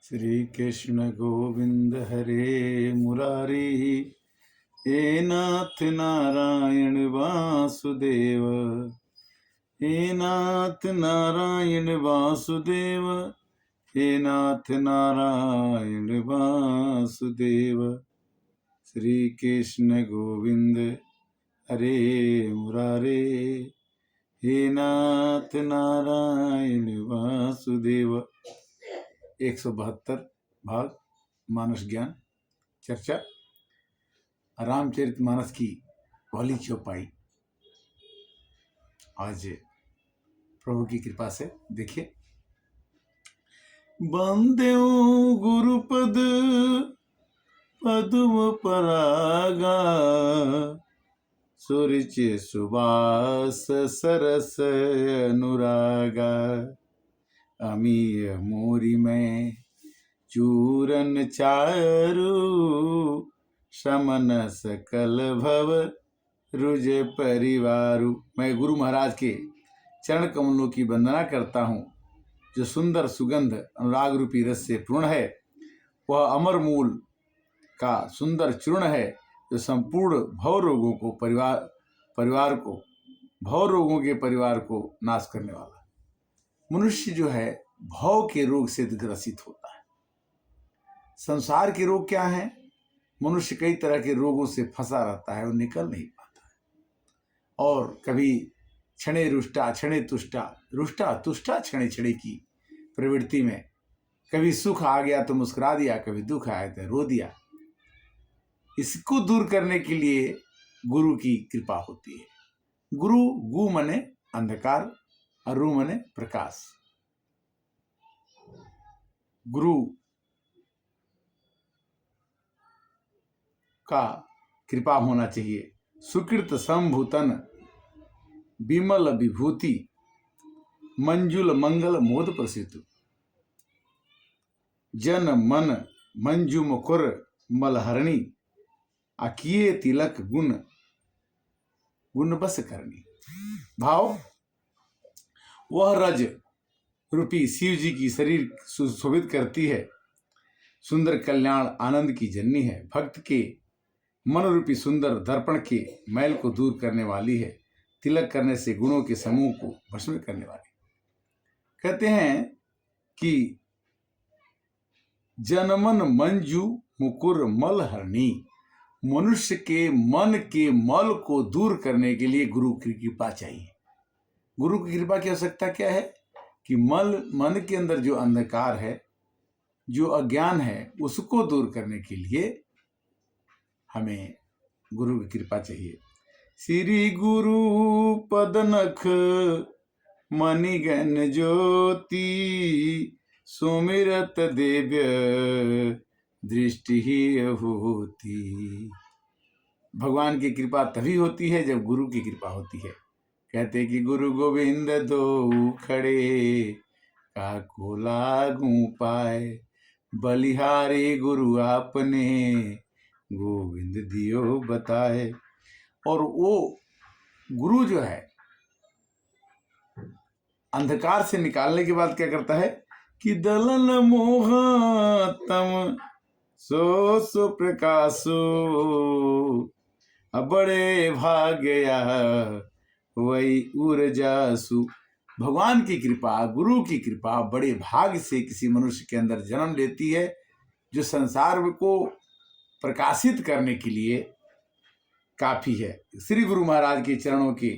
श्री कृष्ण गोविंद हरे मुरारी, हे नाथ नारायण वासुदेव, हे नाथ नारायण वासुदेव, हे नाथ नारायण वासुदेव। श्री कृष्ण गोविंद हरे मुरारे, हे नाथ नारायण वासुदेव। 172 भाग मानस ज्ञान चर्चा, रामचरितमानस की पहली चौपाई। आज प्रभु की कृपा से देखिए। बंदेऊ गुरुपद पद्म परागा, सुरुचि सुबास सरस अनुरागा। अमीय मोरी में चूरन चारु, समन सकल भव रुज परिवारु। मैं गुरु महाराज के चरण कमलों की वंदना करता हूँ, जो सुंदर सुगंध अनुराग रूपी रस से पूर्ण है। वह अमर मूल का सुंदर चूर्ण है, जो संपूर्ण भव रोगों को भव रोगों के परिवार को नाश करने वाला। मनुष्य जो है भव के रोग से ग्रसित होता है। संसार के रोग क्या है? मनुष्य कई तरह के रोगों से फंसा रहता है और निकल नहीं पाता है। और कभी क्षणे रुष्टा क्षणे तुष्टा, रुष्टा तुष्टा क्षणे क्षणे की प्रवृत्ति में, कभी सुख आ गया तो मुस्कुरा दिया, कभी दुख आया तो रो दिया। इसको दूर करने के लिए गुरु की कृपा होती है। गुरु, गु मने अंधकार और रु मने प्रकाश। गुरु का कृपा होना चाहिए। सुकृत संभूतन विमल विभूति, मंजुल मंगल मोद प्रसिद्ध। जन मन मंजू मुकुर मलहरणी, अकिए तिलक गुण गुण बस करनी। भाव, वह रज रूपी शिव जी की शरीर सुशोभित करती है, सुंदर कल्याण आनंद की जननी है। भक्त के मन रूपी सुंदर दर्पण के मैल को दूर करने वाली है, तिलक करने से गुणों के समूह को भस्म करने वाली। कहते हैं कि जनमन मंजू मुकुर मल हरणी, मनुष्य के मन के मल को दूर करने के लिए गुरु की कृपा चाहिए। गुरु की कृपा की आवश्यकता क्या है? कि मन के अंदर जो अंधकार है, जो अज्ञान है, उसको दूर करने के लिए हमें गुरु की कृपा चाहिए। श्री गुरु पदनख मणिगण ज्योति, सुमिरत दिव्य दृष्टि ही होती। भगवान की कृपा तभी होती है जब गुरु की कृपा होती है। कहते कि गुरु गोविंद दो खड़े, काको लागू पाए, बलिहारी गुरु आपने, गोविंद दियो बताए। और वो गुरु जो है अंधकार से निकालने के बाद क्या करता है कि दलन मोहतम सो सो प्रकाशो, बड़े भाग्या वही ऊर्जासु। भगवान की कृपा, गुरु की कृपा बड़े भाग्य से किसी मनुष्य के अंदर जन्म लेती है, जो संसार को प्रकाशित करने के लिए काफी है। श्री गुरु महाराज के चरणों के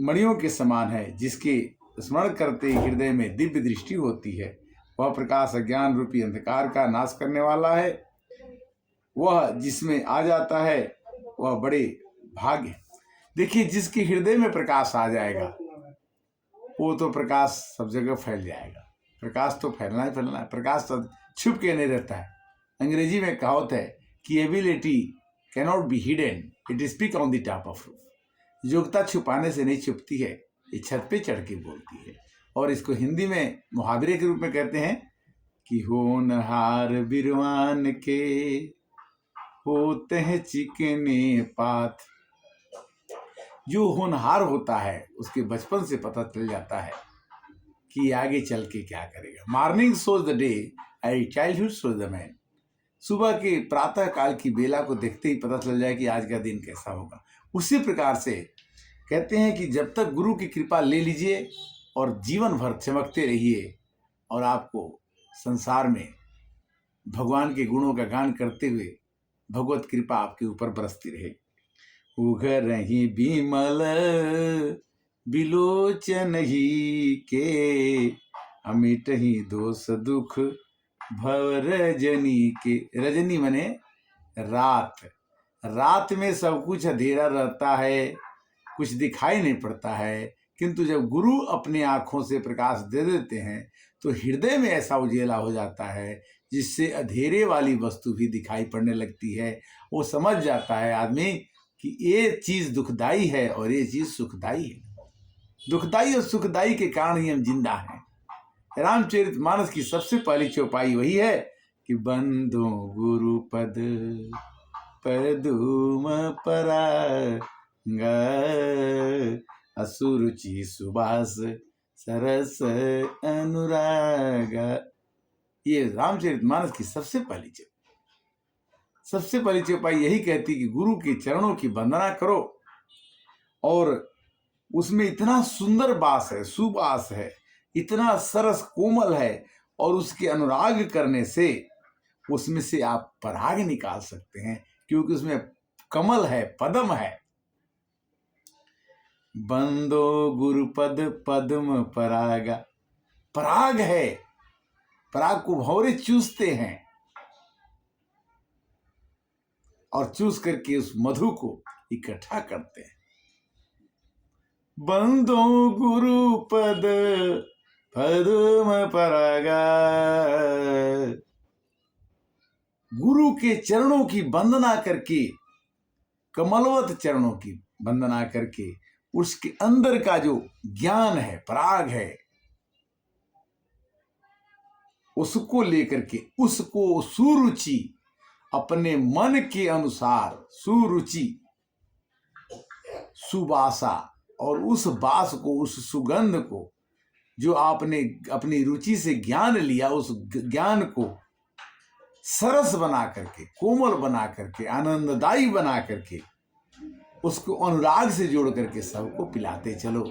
मणियों के समान है, जिसके स्मरण करते ही हृदय में दिव्य दृष्टि होती है। वह प्रकाश अज्ञान रूपी अंधकार का नाश करने वाला है। वह जिसमें आ जाता है वह बड़े भाग्य है। देखिए, जिसके हृदय में प्रकाश आ जाएगा वो तो प्रकाश सब जगह फैल जाएगा। प्रकाश तो फैलना ही फैलना है, प्रकाश तो छुप के नहीं रहता है। अंग्रेजी में कहावत है कि ability cannot be hidden, it speak on the top of roof. योग्यता छुपाने से नहीं छुपती है, ये छत पे चढ़ के बोलती है। और इसको हिंदी में मुहावरे के रूप में कहते हैं कि होनहार बिरवान के होते हैं चिकने पात। जो होनहार होता है उसके बचपन से पता चल जाता है कि आगे चल के क्या करेगा। Morning shows the day I childhood so the man. सुबह के प्रातः काल की बेला को देखते ही पता चल जाए कि आज का दिन कैसा होगा। उसी प्रकार से कहते हैं कि जब तक गुरु की कृपा ले लीजिए और जीवन भर चमकते रहिए और आपको संसार में भगवान के गुणों का गान करते हुए भगवत कृपा आपके ऊपर बरसती रहे। उघरहि बिमल बिलोचन ही के, अमिटहि दोष दुख भव रजनी के। रजनी मने रात। रात में सब कुछ अंधेरा रहता है, कुछ दिखाई नहीं पड़ता है, किंतु जब गुरु अपनी आंखों से प्रकाश दे देते हैं तो हृदय में ऐसा उजेला हो जाता है जिससे अंधेरे वाली वस्तु भी दिखाई पड़ने लगती है। वो समझ जाता है आदमी कि ये चीज दुखदाई है और ये चीज सुखदाई है। दुखदाई और सुखदाई के कारण ही हम जिंदा हैं। रामचरितमानस की सबसे पहली चौपाई वही है कि बंधो गुरु पद पदुम पराग, असुरुचि सुबास सरस अनुराग। ये रामचरितमानस की सबसे पहली चौपाई यही कहती कि गुरु के चरणों की वंदना करो, और उसमें इतना सुंदर बास है, सुबास है, इतना सरस कोमल है, और उसके अनुराग करने से उसमें से आप पराग निकाल सकते हैं, क्योंकि उसमें कमल है, पद्म है। बंदो गुरुपद पद्म परागा, पराग है, पराग को भौरे चूसते हैं और चूस करके उस मधु को इकट्ठा करते हैं। बंदो गुरुपद पद्म परागा, गुरु के चरणों की वंदना करके, कमलवत चरणों की वंदना करके, उसके अंदर का जो ज्ञान है, पराग है, उसको लेकर के उसको सुरुचि, अपने मन के अनुसार सुरुचि, सुबासा, और उस बास को, उस सुगंध को जो आपने अपनी रुचि से ज्ञान लिया, उस ज्ञान को सरस बना करके, कोमल बना करके, आनंददायी बना करके, उसको अनुराग से जोड़ करके सबको पिलाते चलो।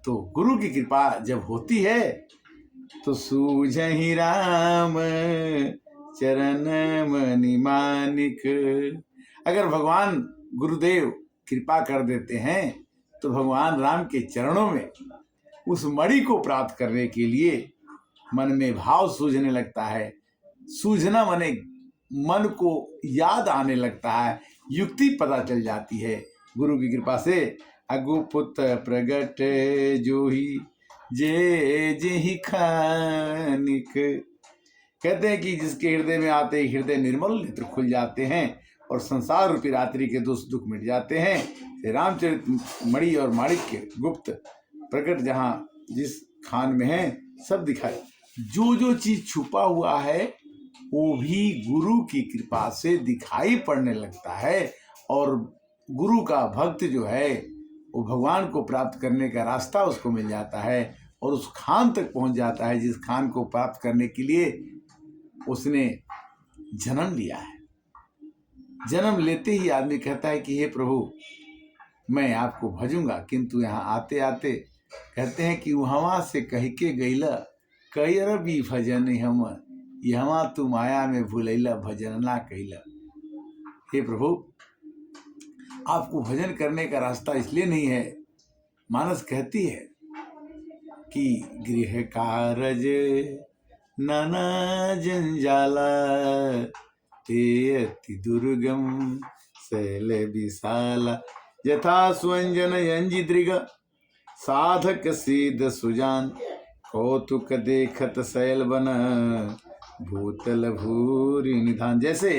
तो गुरु की कृपा जब होती है तो सूझहि राम चरण मनि मानिक। अगर भगवान गुरुदेव कृपा कर देते हैं तो भगवान राम के चरणों में उस मणि को प्राप्त करने के लिए मन में भाव सूझने लगता है। सूझना माने मन को याद आने लगता है, युक्ति पता चल जाती है गुरु की कृपा से। अगुपुत्र प्रगट जो ही जे जेहि खानिक। कहते हैं कि जिसके हृदय में आते ही हृदय निर्मल नेत्र खुल जाते हैं और संसार रूपी रात्रि के दुख मिट जाते हैं। रामचरित मणि और माणिक्य गुप्त प्रकट जहाँ जिस खान में है सब दिखाई, जो जो चीज छुपा हुआ है वो भी गुरु की कृपा से दिखाई पड़ने लगता है। और गुरु का भक्त जो है वो भगवान को प्राप्त करने का रास्ता उसको मिल जाता है और उस खान तक पहुंच जाता है जिस खान को प्राप्त करने के लिए उसने जन्म लिया है। जन्म लेते ही आदमी कहता है कि हे प्रभु मैं आपको भजूंगा, किंतु यहाँ आते आते कहते हैं कि वहाँ से कह के गईला कैर भी भजन हम, यहाँ तू माया में भूलैला भजन ना कैला। हे प्रभु आपको भजन करने का रास्ता इसलिए नहीं है। मानस कहती है कि गृह कारज नाना जंजाला, ते अति दुर्गम शैल विशाला, यथा स्वंजन यंजी दृग साधक सिद्ध सुजान, कौतुक देखत शैल बन भूतल भूरि निधान। जैसे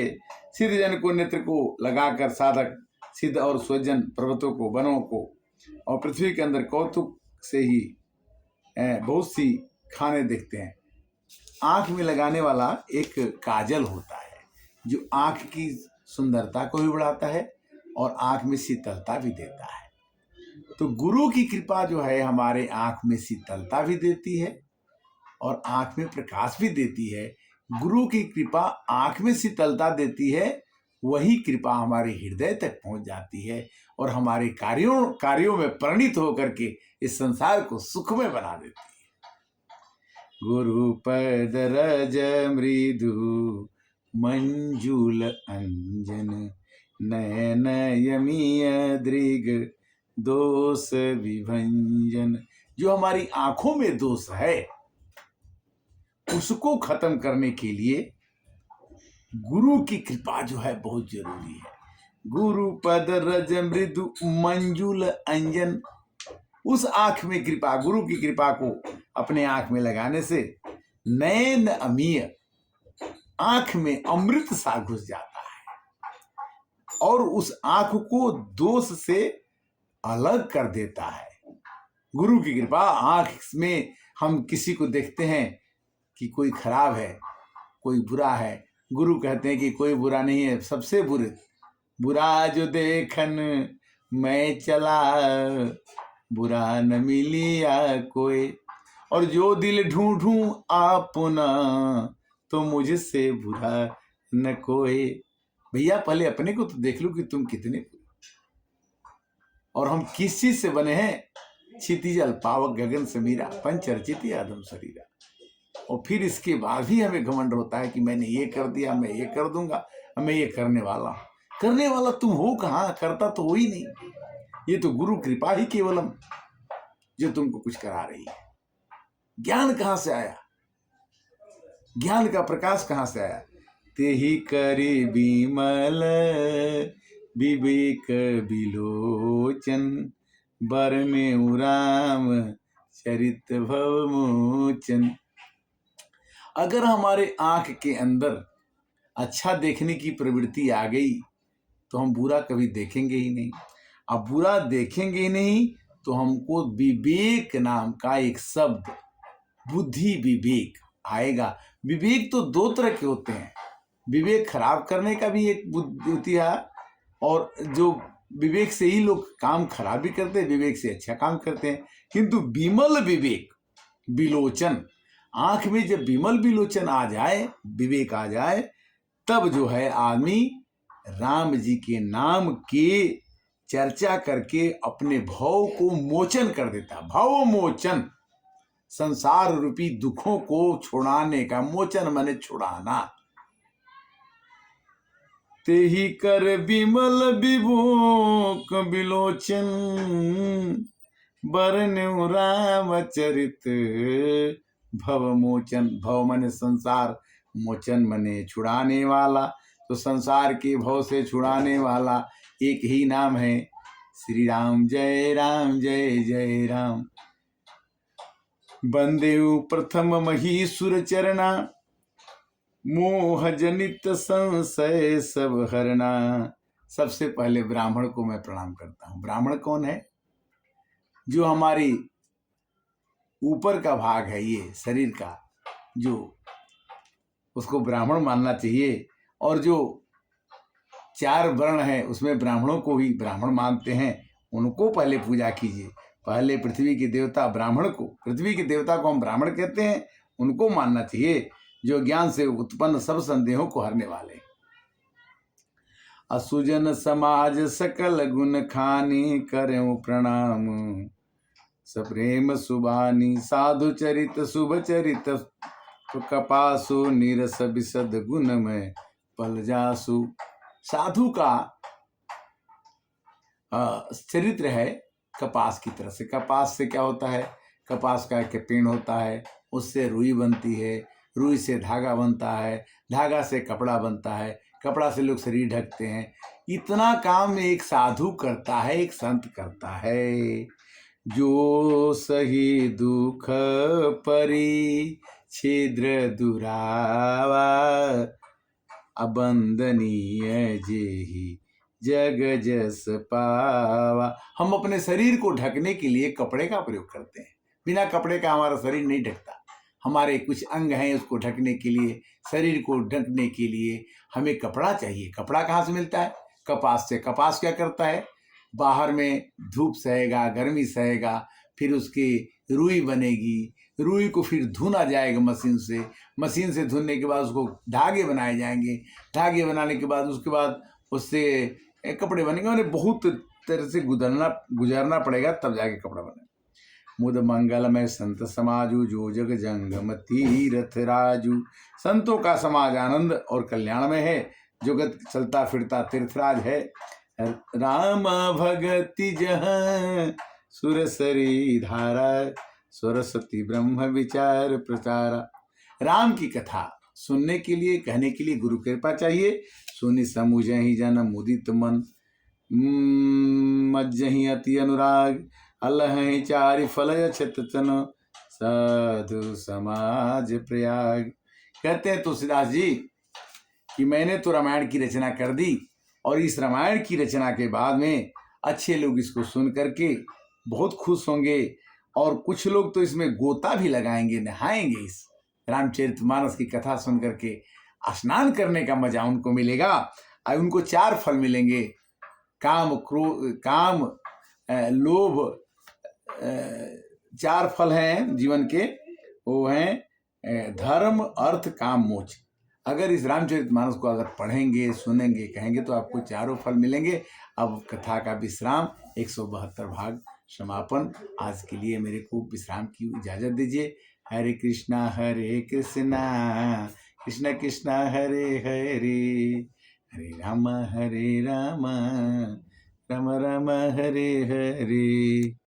सिद्ध जन को नेत्र को लगाकर साधक सिद्ध और स्वजन पर्वतों को, वनों को और पृथ्वी के अंदर कौतुक से ही बहुत सी खाने देखते हैं। आंख में लगाने वाला एक काजल होता है जो आंख की सुंदरता को भी बढ़ाता है और आंख में शीतलता भी देता है। तो गुरु की कृपा जो है हमारे आंख में शीतलता भी देती है और आंख में प्रकाश भी देती है। गुरु की कृपा आंख में शीतलता देती है, वही कृपा हमारे हृदय तक पहुंच जाती है और हमारे कार्यों में परिणित होकर के इस संसार को सुखमय बना देती है। गुरु पद रज मृदु मंजुल अंजन, नयन यमीय दृग दोष विभंजन। जो हमारी आंखों में दोष है उसको खत्म करने के लिए गुरु की कृपा जो है बहुत जरूरी है। गुरु पद रज मृदु मंजुल अंजन, उस आंख में कृपा, गुरु की कृपा को अपने आंख में लगाने से नयन अमीय, आंख में अमृत सा घुस जाता है और उस आंख को दोष से अलग कर देता है। गुरु की कृपा, आंख में हम किसी को देखते हैं कि कोई खराब है, कोई बुरा है, गुरु कहते हैं कि कोई बुरा नहीं है, सबसे बुरा जो देखन मैं चला, बुरा न मिलिया कोई, और जो दिल ढूंढूं अपना, तो मुझसे बुरा न कोई। भैया पहले अपने को तो देख लो कि तुम कितने, और हम किस चीज से बने हैं। क्षितिजल पावक गगन समीरा, पंचरचित आदम शरीरा। और फिर इसके बाद भी हमें घमंड होता है कि मैंने ये कर दिया, मैं ये कर दूंगा, मैं ये करने वाला हूं। करने वाला तुम हो कहाँ, करता तो हो ही नहीं। ये तो गुरु कृपा ही केवलम जो तुमको कुछ करा रही है। ज्ञान कहाँ से आया, ज्ञान का प्रकाश कहाँ से आया। ते ही करे बिमल विवेक बिलोचन, बरने राम चरित भव मोचन। अगर हमारे आंख के अंदर अच्छा देखने की प्रवृत्ति आ गई तो हम बुरा कभी देखेंगे ही नहीं। अब बुरा देखेंगे ही नहीं तो हमको विवेक नाम का एक शब्द, बुद्धि विवेक आएगा। विवेक तो दो तरह के होते हैं, विवेक खराब करने का भी एक बुद्धि होती है, और जो विवेक से ही लोग काम खराब भी करते हैं, विवेक से अच्छा काम करते हैं। किंतु विमल विवेक विलोचन, आंख में जब विमल विलोचन आ जाए, विवेक आ जाए, तब जो है आदमी राम जी के नाम की चर्चा करके अपने भव को मोचन कर देता। भव मोचन, संसार रूपी दुखों को छुड़ाने का, मोचन माने छुड़ाना। ते ही कर विमल विभोक विलोचन, बरन राम चरित भव मोचन। भव माने संसार, मोचन माने छुड़ाने वाला। तो संसार के भव से छुड़ाने वाला एक ही नाम है, श्री राम। जय राम जय जय राम। बंदेउ प्रथम महीसुर चरना, मोह जनित संशय सब हरना। सबसे पहले ब्राह्मण को मैं प्रणाम करता हूँ। ब्राह्मण कौन है? जो हमारी ऊपर का भाग है, ये शरीर का, जो उसको ब्राह्मण मानना चाहिए। और जो चार वर्ण है उसमें ब्राह्मणों को ही ब्राह्मण मानते हैं, उनको पहले पूजा कीजिए। पहले पृथ्वी के देवता ब्राह्मण को, पृथ्वी के देवता को हम ब्राह्मण कहते हैं, उनको मानना चाहिए, जो ज्ञान से उत्पन्न सब संदेहों को हरने वाले। असुजन समाज सकल गुण खानी, करें प्रणाम सप्रेम सुबानी। साधु चरित शुभ चरित, कपासु नीरस विशद गुण में पल जासु। साधु का चरित्र है कपास की तरह से। कपास से क्या होता है? कपास का एक पेड़ होता है, उससे रुई बनती है, रुई से धागा बनता है, धागा से कपड़ा बनता है, कपड़ा से लोग शरीर ढकते हैं। इतना काम एक साधु करता है, एक संत करता है। जो सही दुख परी छिद्र दुरावा, अबंदनीय जेहि जग जस पावा। हम अपने शरीर को ढकने के लिए कपड़े का प्रयोग करते हैं। बिना कपड़े का हमारा शरीर नहीं ढकता। हमारे कुछ अंग हैं, उसको ढकने के लिए, शरीर को ढकने के लिए हमें कपड़ा चाहिए। कपड़ा कहाँ से मिलता है? कपास से। कपास क्या करता है? बाहर में धूप सहेगा, गर्मी सहेगा, फिर उसकी रुई बनेगी, रुई को फिर धुना जाएगा मशीन से धुलने के बाद उसको धागे बनाए जाएंगे, धागे बनाने के बाद उसके बाद उससे कपड़े बनेंगे। उन्हें बहुत तरह से गुजरना पड़ेगा तब जाके कपड़ा बने। मुद मंगल में संत समाजू, जो जग जंगम तीरथ राजू। संतों का समाज आनंद और कल्याण में है, जगत चलता फिरता तीर्थराज है। राम भगति जहाँ सुरसरी धारा, सरस्वती ब्रह्म विचार प्रचारा। राम की कथा सुनने के लिए, कहने के लिए गुरु कृपा चाहिए। सुनि समुझहि जन मुदित मन, मज्जहि अति अनुराग। अलहि चारि फल अछत तन, साधु समाज प्रयाग। कहते हैं तुलसीदास जी कि मैंने तो रामायण की रचना कर दी, और इस रामायण की रचना के बाद में अच्छे लोग इसको सुन करके बहुत खुश होंगे, और कुछ लोग तो इसमें गोता भी लगाएंगे, नहाएंगे। इस रामचरितमानस की कथा सुन करके स्नान करने का मजा उनको मिलेगा। और उनको 4 फल मिलेंगे, काम, क्रोध, काम, लोभ, 4 फल हैं जीवन के, वो हैं धर्म, अर्थ, काम, मोक्ष। अगर इस रामचरितमानस को अगर पढ़ेंगे, सुनेंगे, कहेंगे तो आपको 4 फल मिलेंगे। अब कथा का विश्राम, 172 भाग समापन। आज के लिए मेरे को विश्राम की इजाजत दीजिए। हरे कृष्णा कृष्ण कृष्ण हरे हरे, हरे राम राम राम हरे हरे।